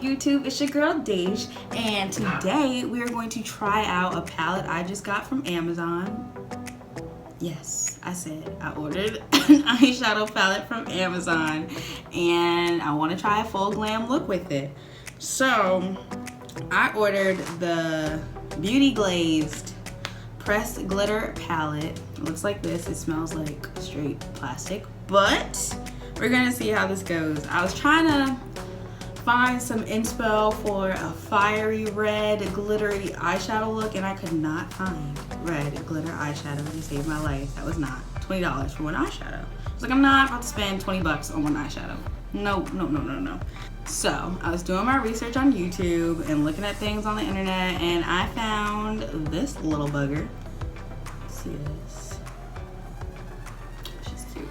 up, YouTube? It's your girl Dej, and today we are going to try out a palette I just got from Amazon. Yes, I said I ordered an eyeshadow palette from Amazon, and I want to try a full glam look with it. So I ordered the Beauty Glazed Pressed Glitter palette. It looks like this. It smells like straight plastic, but we're gonna see how this goes. I was trying to find some inspo for a fiery red glittery eyeshadow look, and I could not find red glitter eyeshadow to save my life. That was not $20 for one eyeshadow. I was like, I'm not about to spend 20 bucks on one eyeshadow. No. So I was doing my research on YouTube and looking at things on the internet, and I found this little bugger. See this? She's cute.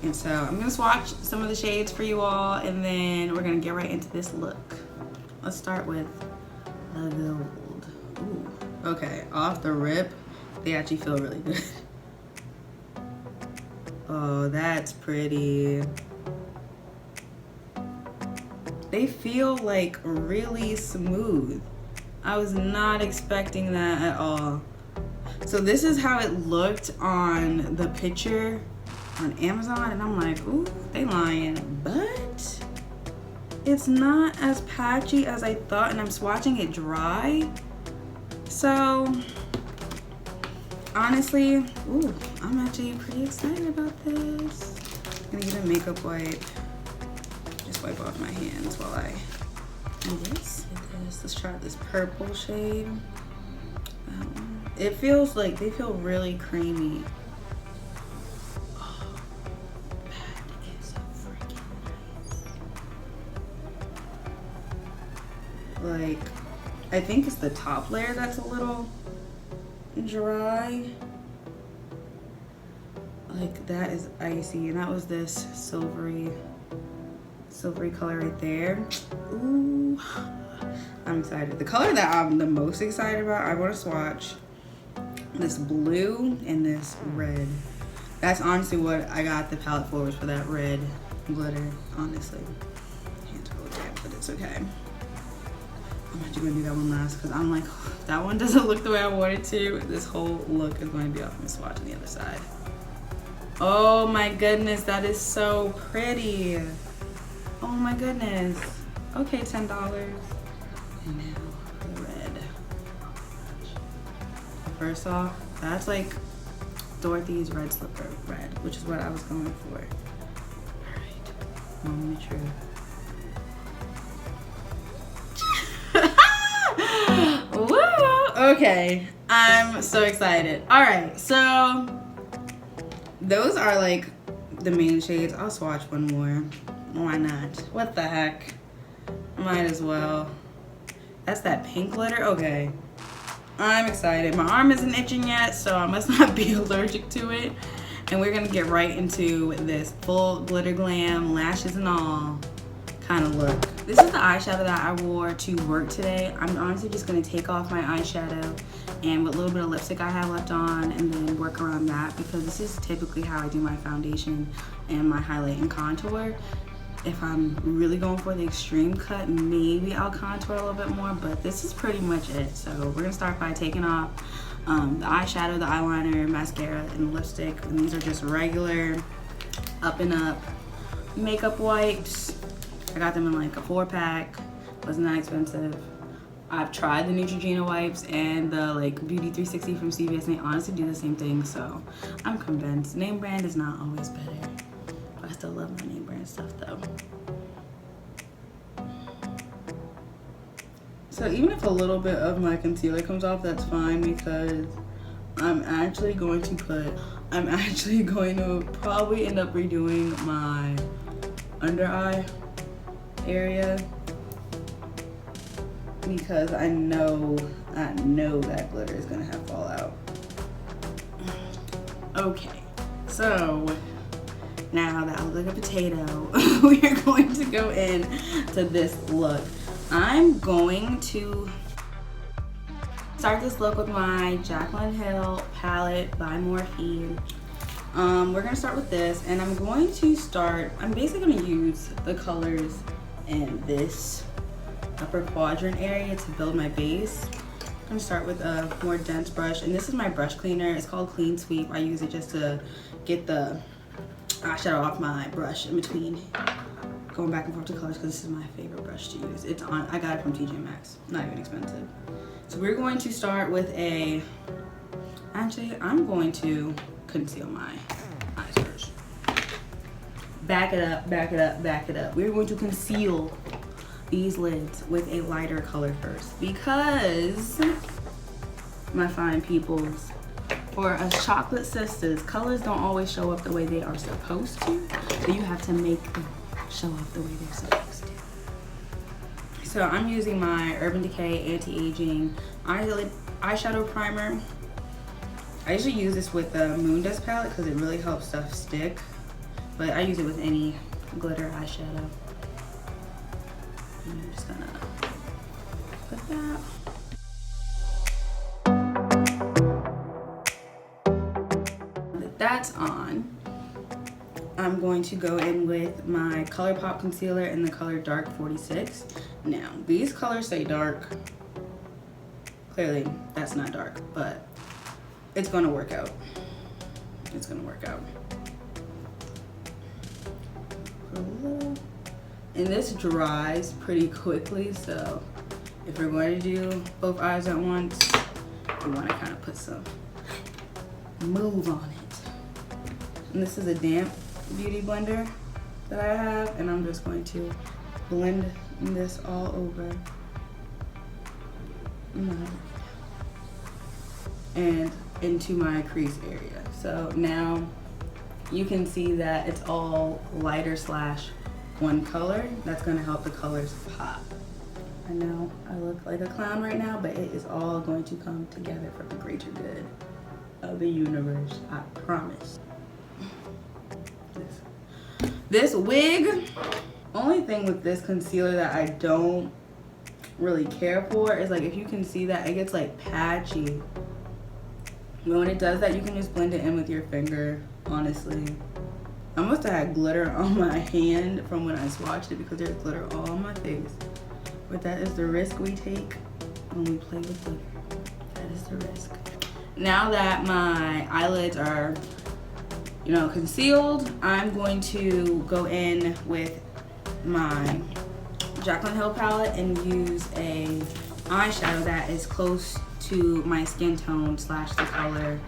And so I'm gonna swatch some of the shades for you all, and then we're gonna get right into this look. Let's start with the gold. Ooh. Okay, off the rip, they actually feel really good. Oh, that's pretty. They feel like really smooth. I was not expecting that at all. So this is how it looked on the picture on Amazon, and I'm like, ooh, they lying. But it's not as patchy as I thought, and I'm swatching it dry. So honestly, ooh, I'm actually pretty excited about this. I'm gonna get a makeup wipe. Just wipe off my hands while I do this. Let's try this purple shade. It feels like they feel really creamy. Oh, that is freaking nice. Like, I think it's the top layer that's a little dry. Like, that is icy, and that was this silvery color right there. Ooh, I'm excited. The color that I'm the most excited about, I want to swatch this blue and this red. That's honestly what I got the palette for, was for that red glitter, honestly. Can't go again, but it's okay. I'm actually gonna do that one last, because I'm like, oh, if that one doesn't look the way I want it to, this whole look is going to be off. I'm swatching the other side. Oh my goodness, that is so pretty. Oh my goodness. Okay, $10. And now the red. First off, that's like Dorothy's red slipper red, which is what I was going for. All right, moment of truth. Woo! Okay, I'm so excited. All right, so those are like the main shades. I'll swatch one more. Why not? What the heck? Might as well. That's that pink glitter? Okay. I'm excited. My arm isn't itching yet, so I must not be allergic to it. And we're gonna get right into this full glitter glam, lashes and all kind of look. This is the eyeshadow that I wore to work today. I'm honestly just gonna take off my eyeshadow and with a little bit of lipstick I have left on, and then work around that, because this is typically how I do my foundation and my highlight and contour. If I'm really going for the extreme cut, maybe I'll contour a little bit more, but this is pretty much it. So we're gonna start by taking off the eyeshadow, the eyeliner, mascara, and the lipstick. And these are just regular up and up makeup wipes. I got them in like a 4-pack. Wasn't that expensive. I've tried the Neutrogena wipes and the like Beauty 360 from CVS, and they honestly do the same thing, so I'm convinced. Name brand is not always better. I still love my name brand stuff though. So even if a little bit of my concealer comes off, that's fine, because I'm actually going to probably end up redoing my under eye area, because I know that glitter is gonna have fallout. Okay, so now that I look like a potato, we are going to go in to this look. I'm going to start this look with my Jaclyn Hill palette by Morphe. We're gonna start with this, and I'm basically gonna use the colors in this upper quadrant area to build my base. I'm gonna start with a more dense brush, and this is my brush cleaner. It's called Clean Sweep. I use it just to get the eyeshadow off my brush in between going back and forth to colors, because this is my favorite brush to use. It's on, I got it from TJ Maxx, not even expensive. So we're going to start with a, actually I'm going to conceal my eyes first. Back it up, back it up, back it up. We're going to conceal these lids with a lighter color first, because my fine peoples, for us chocolate sisters, colors don't always show up the way they are supposed to, so you have to make them show up the way they're supposed to. So I'm using my Urban Decay Anti-Aging Eyeshadow Primer. I usually use this with the Moon Dust palette because it really helps stuff stick, but I use it with any glitter eyeshadow. And I'm just gonna put that. That's on. I'm going to go in with my ColourPop concealer in the color Dark 46. Now, these colors say dark. Clearly, that's not dark, but it's gonna work out. It's gonna work out. And this dries pretty quickly, so if we're going to do both eyes at once, we want to kind of put some move on it. And this is a damp beauty blender that I have, and I'm just going to blend this all over and into my crease area. So now you can see that it's all lighter slash one color. That's gonna help the colors pop. I know I look like a clown right now, but it is all going to come together for the greater good of the universe, I promise. This wig, only thing with this concealer that I don't really care for is, like, if you can see that it gets like patchy. But when it does that, you can just blend it in with your finger, honestly. I must have had glitter on my hand from when I swatched it, because there's glitter all on my face. But that is the risk we take when we play with glitter. That is the risk. Now that my eyelids are, you know, concealed, I'm going to go in with my Jaclyn Hill palette and use a eyeshadow that is close to my skin tone slash the color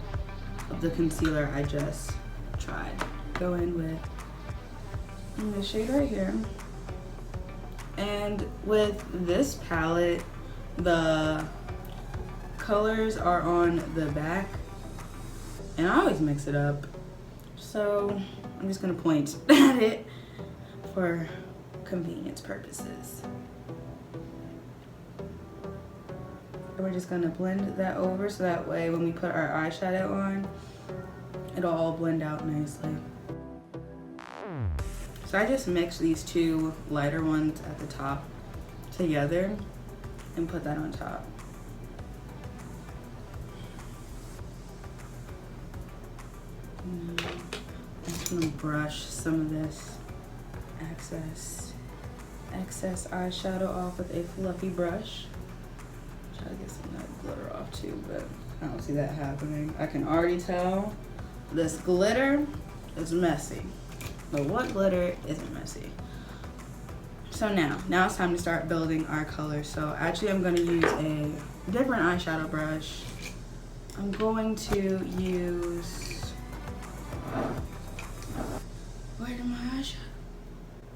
of the concealer I just tried. Go in with this shade right here. And with this palette, the colors are on the back, and I always mix it up. So I'm just gonna point at it for convenience purposes. And we're just gonna blend that over so that way when we put our eyeshadow on, it'll all blend out nicely. So I just mixed these two lighter ones at the top together and put that on top. I'm just gonna brush some of this excess eyeshadow off with a fluffy brush. Try to get some of that glitter off too, but I don't see that happening. I can already tell this glitter is messy. But what glitter isn't messy? So now it's time to start building our colors. So actually I'm gonna use a different eyeshadow brush. I'm going to use, where did my eyeshadow?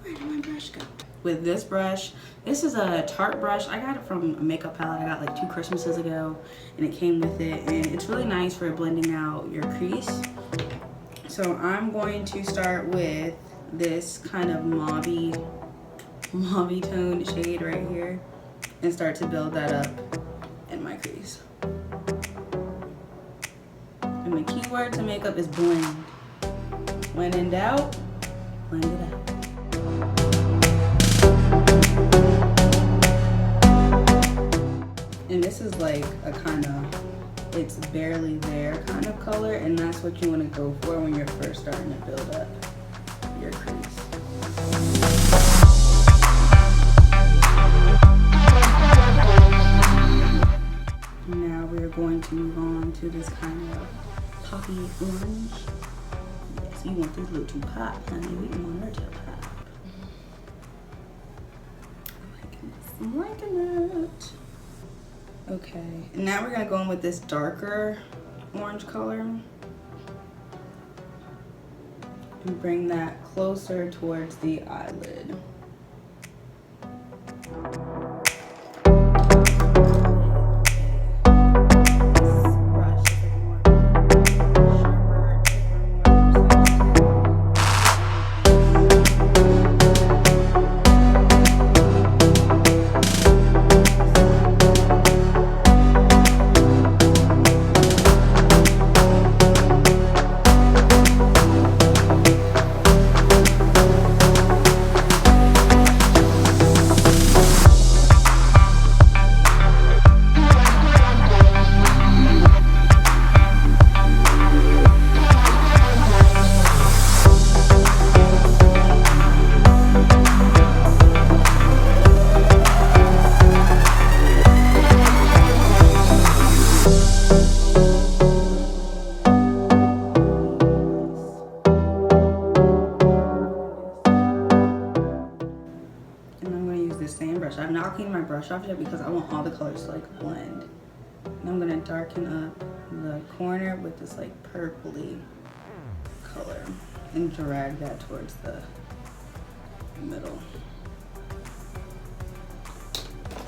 Where did my brush go? With this brush, this is a Tarte brush. I got it from a makeup palette I got like 2 Christmases ago, and it came with it, and it's really nice for blending out your crease. So I'm going to start with this kind of mauvey toned shade right here and start to build that up in my crease. And the key word to makeup is blend. When in doubt, blend it out. And this is like a kind of, it's barely there kind of color, and that's what you want to go for when you're first starting to build up your crease. to move on to this kind of poppy orange. Yes, you want this look to pop, honey. We want her to pop. I'm liking it. Okay, and now we're gonna go in with this darker orange color and bring that closer towards the eyelid. I'm not cleaning my brush off yet because I want all the colors to like blend. And I'm gonna darken up the corner with this like purpley color and drag that towards the middle.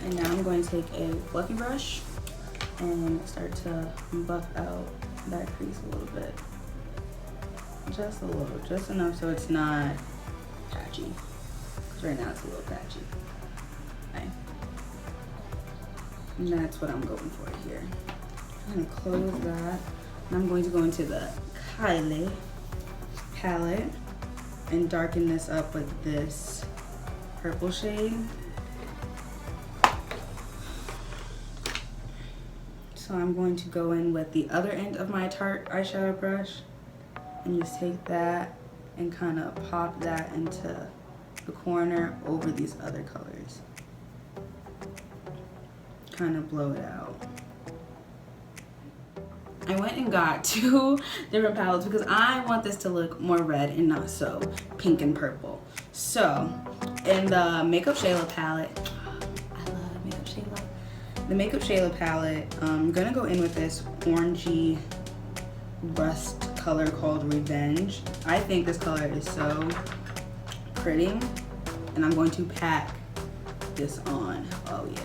And now I'm going to take a fluffy brush and start to buff out that crease a little bit. Just a little, just enough so it's not patchy. Because right now it's a little patchy. Okay. And that's what I'm going for here. I'm gonna close that. And I'm going to go into the Kylie palette and darken this up with this purple shade. So I'm going to go in with the other end of my Tarte eyeshadow brush and just take that and kind of pop that into the corner over these other colors. Kind of blow it out. I went and got 2 different palettes because I want this to look more red and not so pink and purple. So in the Makeup Shayla palette, I love Makeup Shayla. The Makeup Shayla palette, I'm gonna go in with this orangey rust color called Revenge. I think this color is so pretty, and I'm going to pack this on. Oh yeah.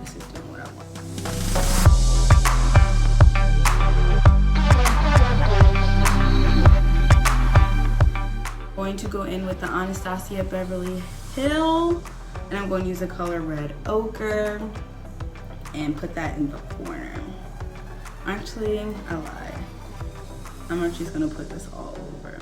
This is doing what I want. Going to go in with the Anastasia Beverly Hill, and I'm going to use the color Red Ochre and put that in the corner. Actually, I lied. I'm just gonna put this all over.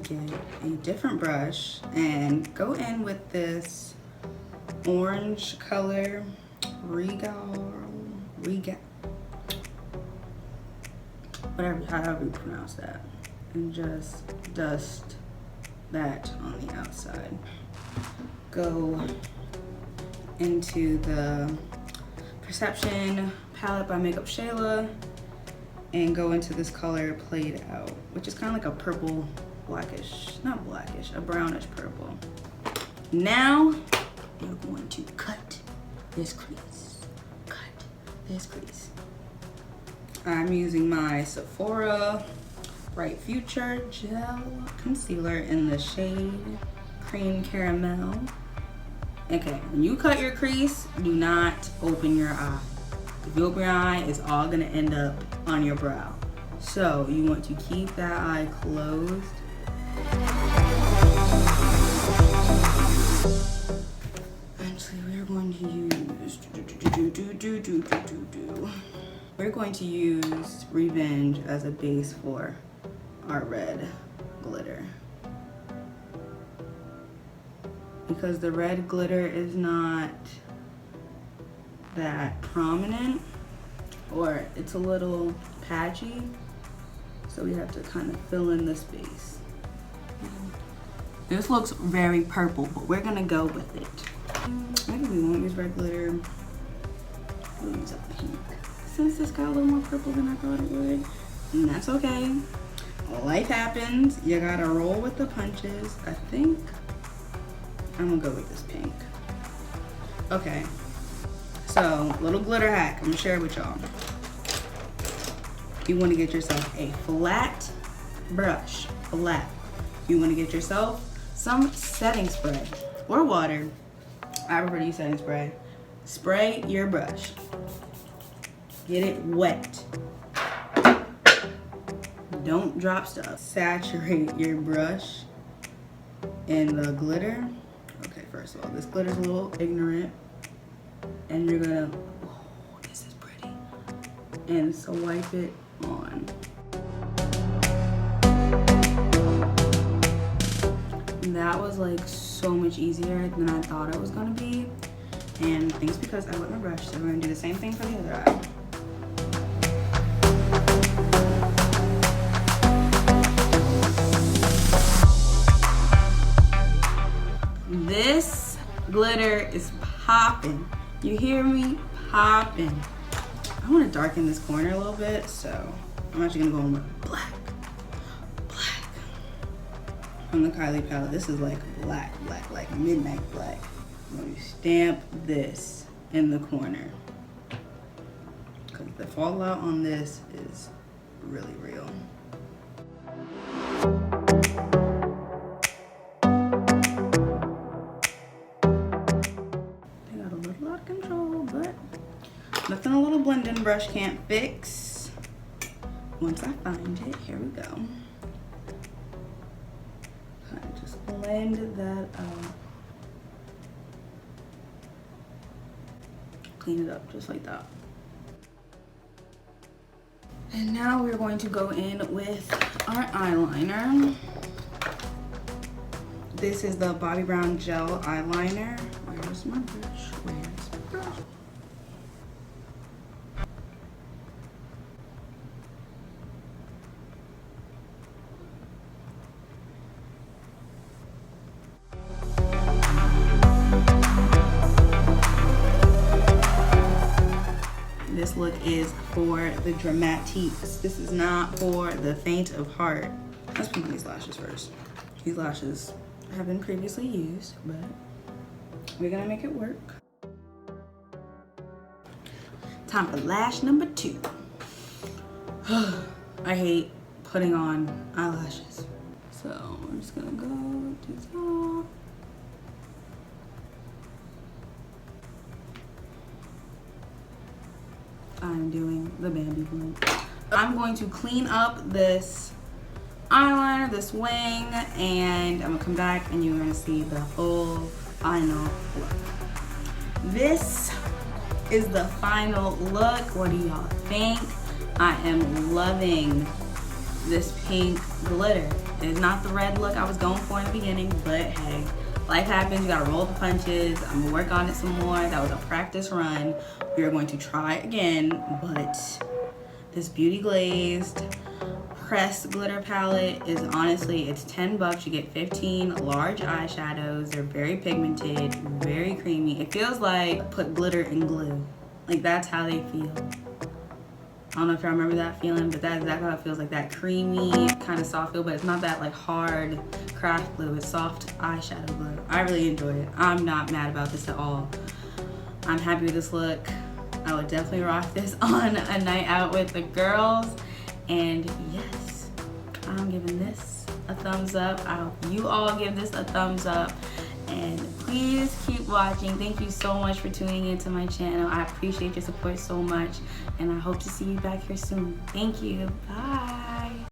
Get a different brush and go in with this orange color Regal, whatever, however you pronounce that, and just dust that on the outside. Go into the Perception palette by Makeup Shayla and go into this color Played Out, which is kind of like a purple blackish, not blackish, a brownish purple. Now you're going to cut this crease. Cut this crease. I'm using my Sephora Bright Future Gel Concealer in the shade Cream Caramel. Okay, when you cut your crease, do not open your eye. If you open your eye, it's all gonna end up on your brow. So you want to keep that eye closed. Actually, we're going to use we're going to use Revenge as a base for our red glitter. Because the red glitter is not that prominent, or it's a little patchy, so we have to kind of fill in the space. This looks very purple, but we're gonna go with it. Maybe we won't use red glitter. We'll use a pink. Since this got a little more purple than I thought it would, and that's okay. Life happens. You gotta roll with the punches. I think I'm gonna go with this pink. Okay, so little glitter hack I'm gonna share with y'all. You wanna get yourself a flat brush, flat. You wanna get yourself some setting spray or water. I prefer to use setting spray. Spray your brush. Get it wet. Don't drop stuff. Saturate your brush in the glitter. Okay, first of all, this glitter's a little ignorant. And you're gonna, oh, this is pretty. And so wipe it on. That was like so much easier than I thought it was gonna be. And thanks because I wet my brush, so we're gonna do the same thing for the other eye. This glitter is popping. You hear me? Popping. I want to darken this corner a little bit, so I'm actually gonna go in with black. From the Kylie palette. This is like black, like midnight black. I'm going to stamp this in the corner, because the fallout on this is really real. I got a little out of control, but nothing a little blending brush can't fix. Once I find it, here we go. Just blend that out. Clean it up just like that. And now we're going to go in with our eyeliner. This is the Bobbi Brown Gel Eyeliner. Where's my brush? Where's my brush? This look is for the dramatiques. This is not for the faint of heart. Let's put these lashes first. These lashes have been previously used, but we're gonna make it work. Time for lash number 2. I hate putting on eyelashes. So we're just gonna go to the top. I'm doing the Bambi blend. I'm going to clean up this eyeliner, this wing, and I'm gonna come back and you're gonna see the full final look. This is the final look. What do y'all think? I am loving this pink glitter. It's not the red look I was going for in the beginning, but hey, life happens. You gotta roll the punches. I'm gonna work on it some more. That was a practice run. We are going to try again, but this Beauty Glazed pressed glitter palette is honestly, it's 10 bucks. You get 15 large eyeshadows. They're very pigmented, very creamy. It feels like put glitter in glue. Like that's how they feel. I don't know if y'all remember that feeling, but that's exactly how it feels, like that creamy kind of soft feel, but it's not that like hard craft glue. It's soft eyeshadow glue. I really enjoyed it. I'm not mad about this at all. I'm happy with this look. I would definitely rock this on a night out with the girls. And yes, I'm giving this a thumbs up. I hope you all give this a thumbs up. And please keep watching. Thank you so much for tuning into my channel. I appreciate your support so much. And I hope to see you back here soon. Thank you. Bye.